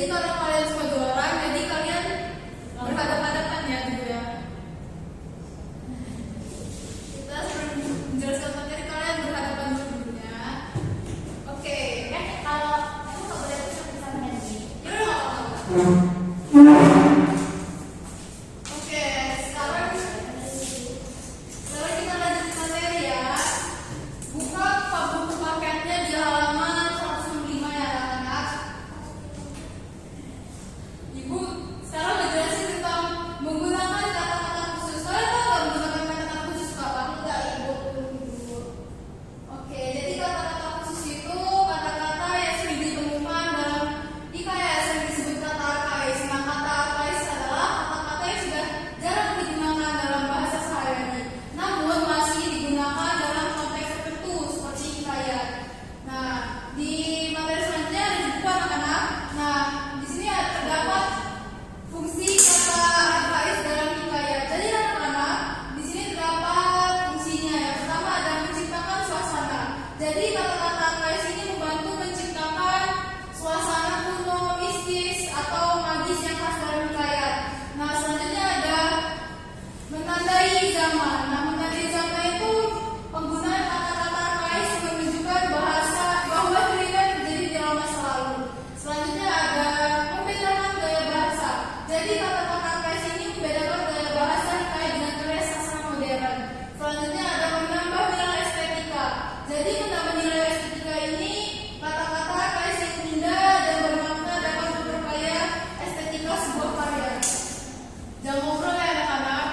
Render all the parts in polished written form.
Jadi kalau kalian semua dua orang, jadi kalian berhadapan-hadapan ya gitu ya. Kita sebelum menjelaskan materi kalian berhadapan dulu ya. Oke. Kalau aku nggak boleh pisah-pisah nih. Ya udah nggak apa-apa. Oke, sekarang kita lanjut materi ya. Buka buku paketnya di halaman 105 ya anak-anak. Ibu sekarang ngejelasin tentang menggunakan kata-kata khusus. Kalian tahu nggak menggunakan kata-kata khusus apa? Enggak, Ibu. Oke, jadi kata-kata khusus itu kata-kata yang sering ditemukan dalam IKS yang disebut kata arkais. Nah, kata arkais adalah kata-kata yang sudah jarang digunakan dalam bahasa sehari-hari, namun masih digunakan dalam konteks tertentu seperti hikayat. Nah, di materi selanjutnya ada di buku anak-anak. Nah, di sini terdapat fungsi kata arkais dalam hikayat. Jadi anak-anak, di sini terdapat fungsinya. Yang pertama ada menciptakan suasana. Jadi kata-kata arkais ini membantu menciptakan suasana kuno, mistis atau magis yang khas dalam hikayat. Nah, selanjutnya ada menandai zaman. Nah, menandai zaman itu penggunaan kata-kata arkais menunjukkan bahwa cerita terjadi di dalam masa lalu. Selanjutnya ada membedakan gaya bahasa. Jadi kata-kata arkais ini membedakan gaya bahasa hikayat dengan gaya sastra modern. Selanjutnya ada menambah nilai estetika. Jadi menambah nilai estetika ini kata-kata arkais yang indah dan bermakna dapat memperkaya estetika sebuah karya. Jangan ngobrol ya anak-anak.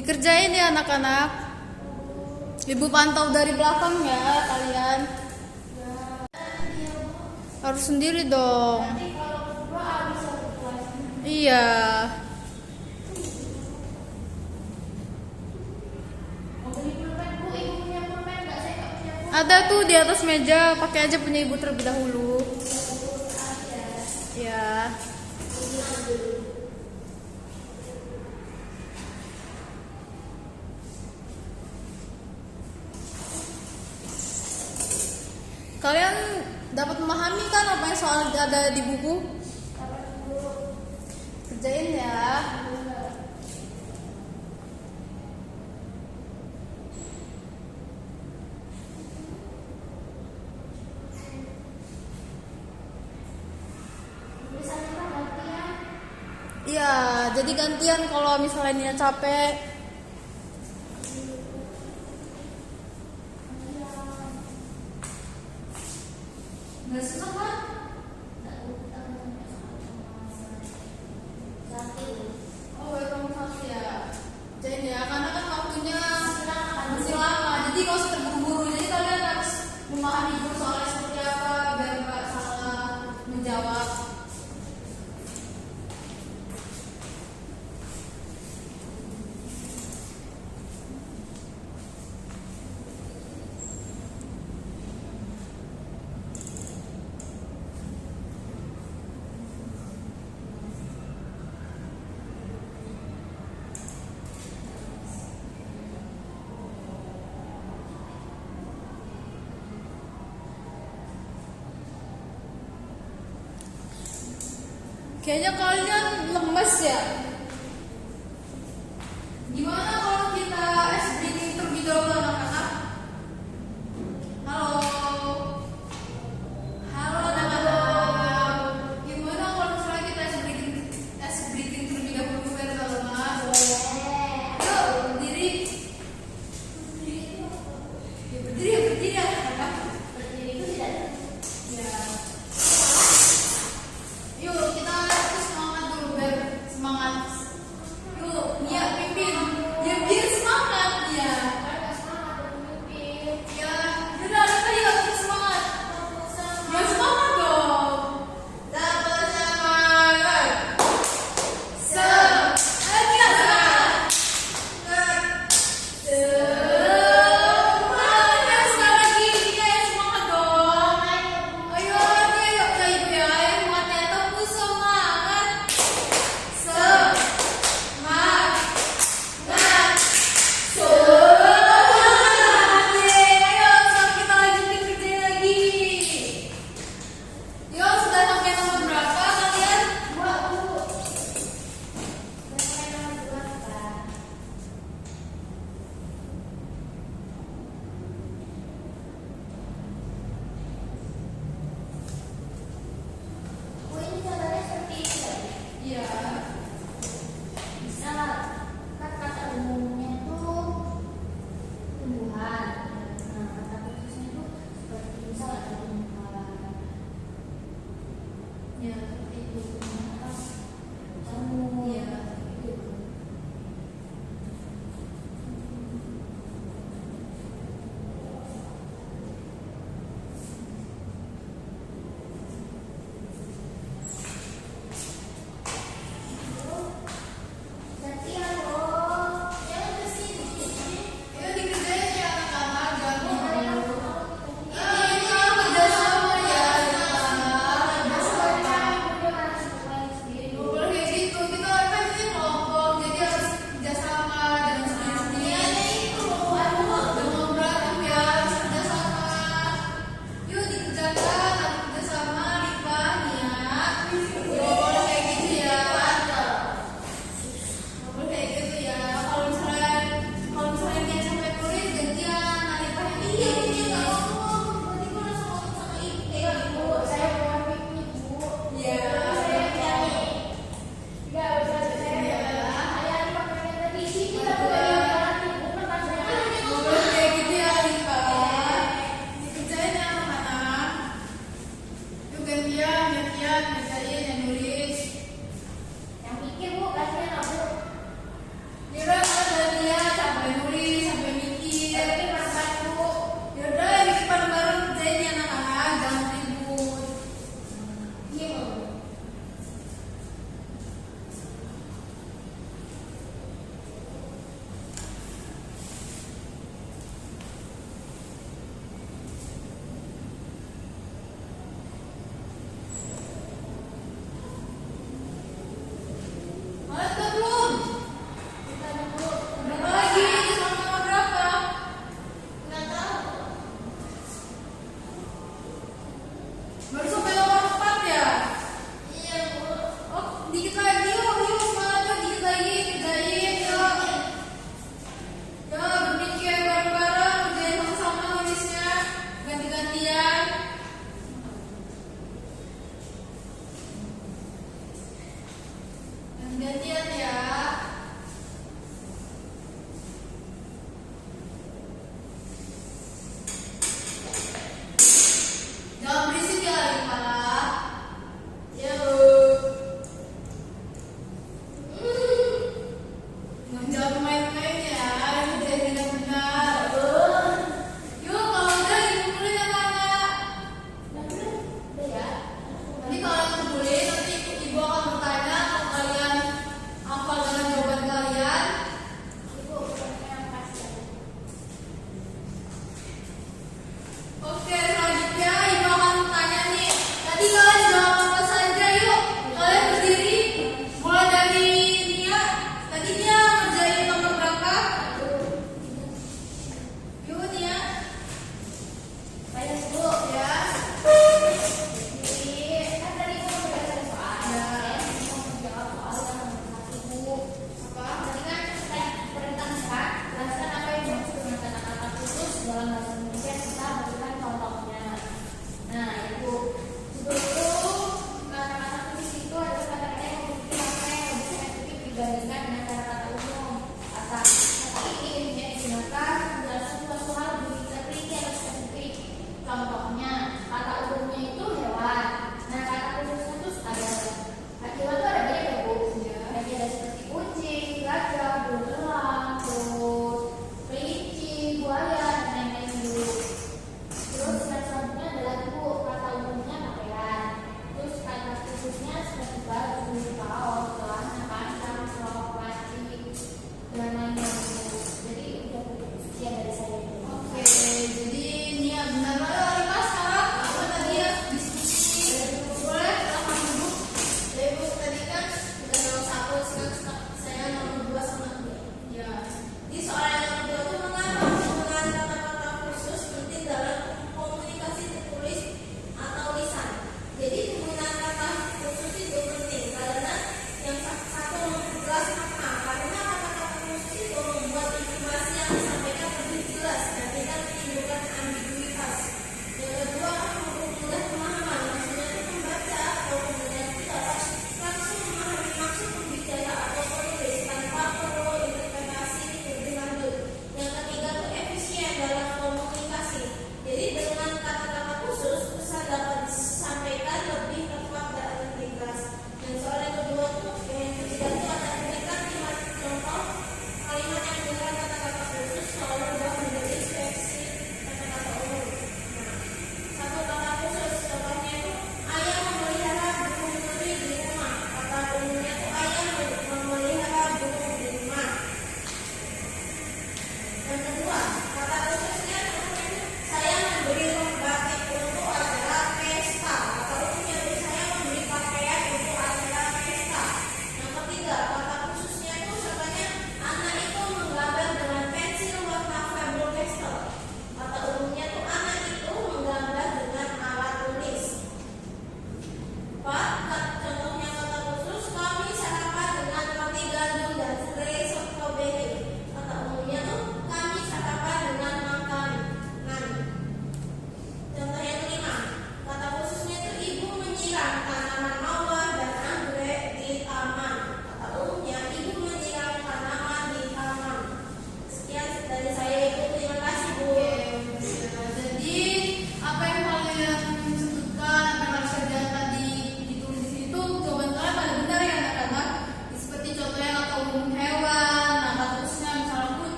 Dikerjain ya anak-anak. Ibu pantau dari belakang ya kalian. Harus sendiri dong. Nanti kalau berdua bisa kelas. Iya. Mau beli pulpen Bu, ibu punya pulpen nggak? Saya nggak punya pulpen. Ada tuh di atas meja. Pakai aja punya ibu terlebih dahulu. Ya. Kalian dapat memahami kan apa yang soal ada di buku? Kerjain ya. Tulisannya kan gantian. Iya, jadi gantian kalau misalnya Nia capek. Nggak susah kan? Oh, baru kamu satu ya. Jadi ya, karena kan waktunya masih lama. Jadi nggak usah terburu-buru. Jadi kalian harus memahami dulu soalnya seperti apa biar nggak salah menjawab. Kayaknya kalian lemes ya. Gimana kalau kita ice breaking terlebih dahulu anak-anak? Halo. Halo anak-anak. Gimana kalau misalnya kita ice breaking terlebih dahulu biar nggak lemas? Yuk berdiri. Ya berdiri ya. Berdiri itu tidak ada. Ya. Yuk kita semangat dulu biar semangat. Yuk Nia pimpin. Dia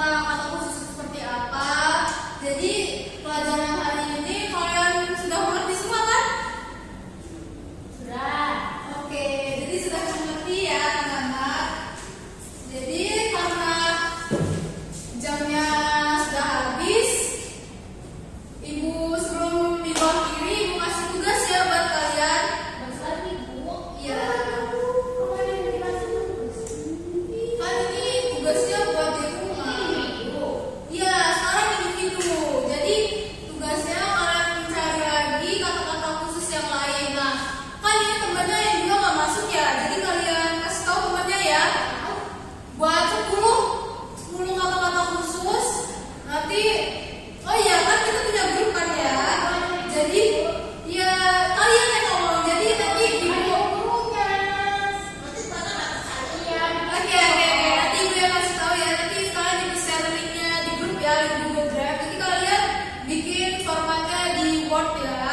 kata-kata khusus seperti apa. Jadi pelajaran hari ini kalian sudah mengerti semua kan? Sudah. Oke, jadi sudah mengerti ya anak-anak. Jadi karena jamnya sudah habis, Ibu sebelum Ibu akhiri, Ibu kasih tugas ya buat kalian. Bagus lagi, Bu. Iya. Kamu ada yang dikasih tugas? Kan ini tugasnya buat di rumah. Iya, sekarang individu. Jadi tugasnya kalian mencari lagi kata-kata khusus yang lain. Nah, kan ini temennya yang juga nggak masuk ya. Jadi kalian kasih tahu temennya ya. Buat 10 kata-kata khusus. Nanti, oh iya kan kita punya grup kan ya. Jadi ya kalian yang ngomong. Jadi nanti ibu. Oke. Nanti ibu yang kasih tahu ya. Nanti sekarang ibu share linknya di grup ya, di Google Drive. Jadi kalian bikin formatnya di Word ya.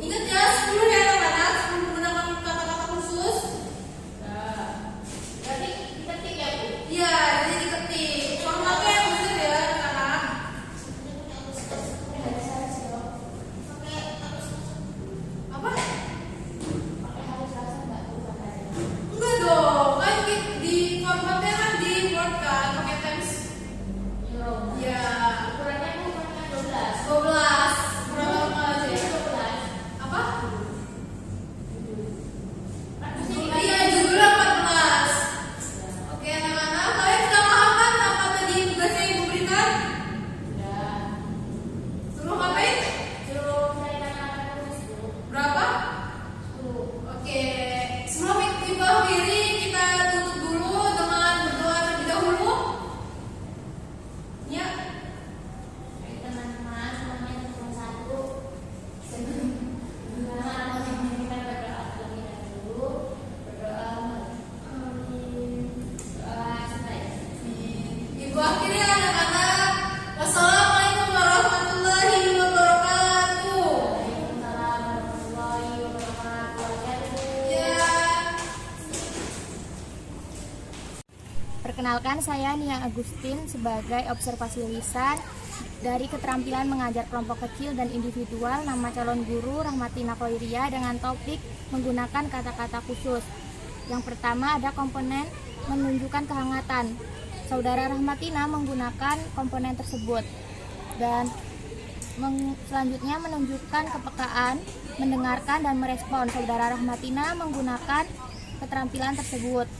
Ingat ya 10 ya anak-anak, 10 menggunakan kata-kata khusus. Berarti diketik ya, Bu? Iya, jadi diketik. Formatnya yang benar ya anak-anak. Apa? Enggak dong, kan di formatnya kan di Word kan pakai Teams. Ya, Ukurannya Bu, ukurannya 12. 12 berapa aja ya? 12. Apa? Harusnya Iya, judulnya 14. Oke, anak-anak, kalian sudah paham kan apa tadi tugas yang ibu berikan? Sudah. Suruh ngapain? Suruh cari kata-kata khusus, Bu. Berapa? 10. Oke, sebelum ibu akhiri kita tutup dulu dengan berdoa terlebih dahulu. Ya. Baik, teman-teman, semuanya cuma satu. Kita berdoa terlebih dahulu. Berdoa sampai. Ibu akhiri ya anak-anak. Wassalamualaikum warahmatullahi wabarakatuh. Waalaikumsalam warahmatullahi wabarakatuh. Ya. Perkenalkan, saya Nia Agustin sebagai observasi lisan dari keterampilan mengajar kelompok kecil dan individual. Nama calon guru Rahmatina Khoiria dengan topik menggunakan kata-kata khusus. Yang pertama ada komponen menunjukkan kehangatan. Saudara Rahmatina menggunakan komponen tersebut. Dan selanjutnya menunjukkan kepekaan, mendengarkan dan merespon. Saudara Rahmatina menggunakan keterampilan tersebut.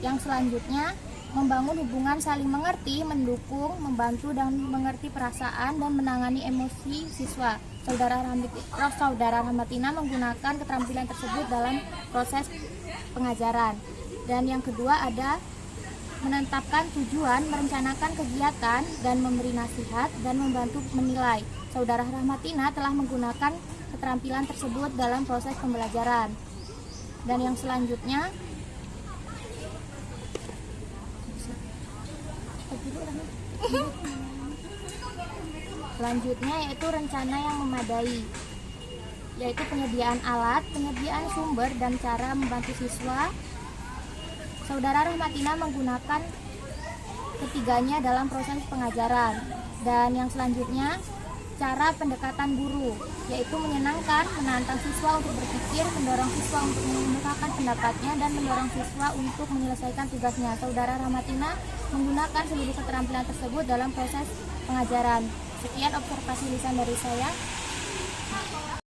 Yang selanjutnya membangun hubungan saling mengerti, mendukung, membantu dan mengerti perasaan dan menangani emosi siswa. Saudara Rahmatina menggunakan keterampilan tersebut dalam proses pengajaran. Dan yang kedua ada menetapkan tujuan, merencanakan kegiatan dan memberi nasihat dan membantu menilai. Saudara Rahmatina telah menggunakan keterampilan tersebut dalam proses pembelajaran. Dan yang selanjutnya yaitu rencana yang memadai, yaitu penyediaan alat, penyediaan sumber, dan cara membantu siswa. Saudara Rahmatina menggunakan ketiganya dalam proses pengajaran. Dan yang selanjutnya cara pendekatan guru, yaitu menyenangkan, menantang siswa untuk berpikir, mendorong siswa untuk mengungkapkan pendapatnya, dan mendorong siswa untuk menyelesaikan tugasnya. Saudara Rahmatina menggunakan seluruh keterampilan tersebut dalam proses pengajaran. Sekian observasi lisan dari saya.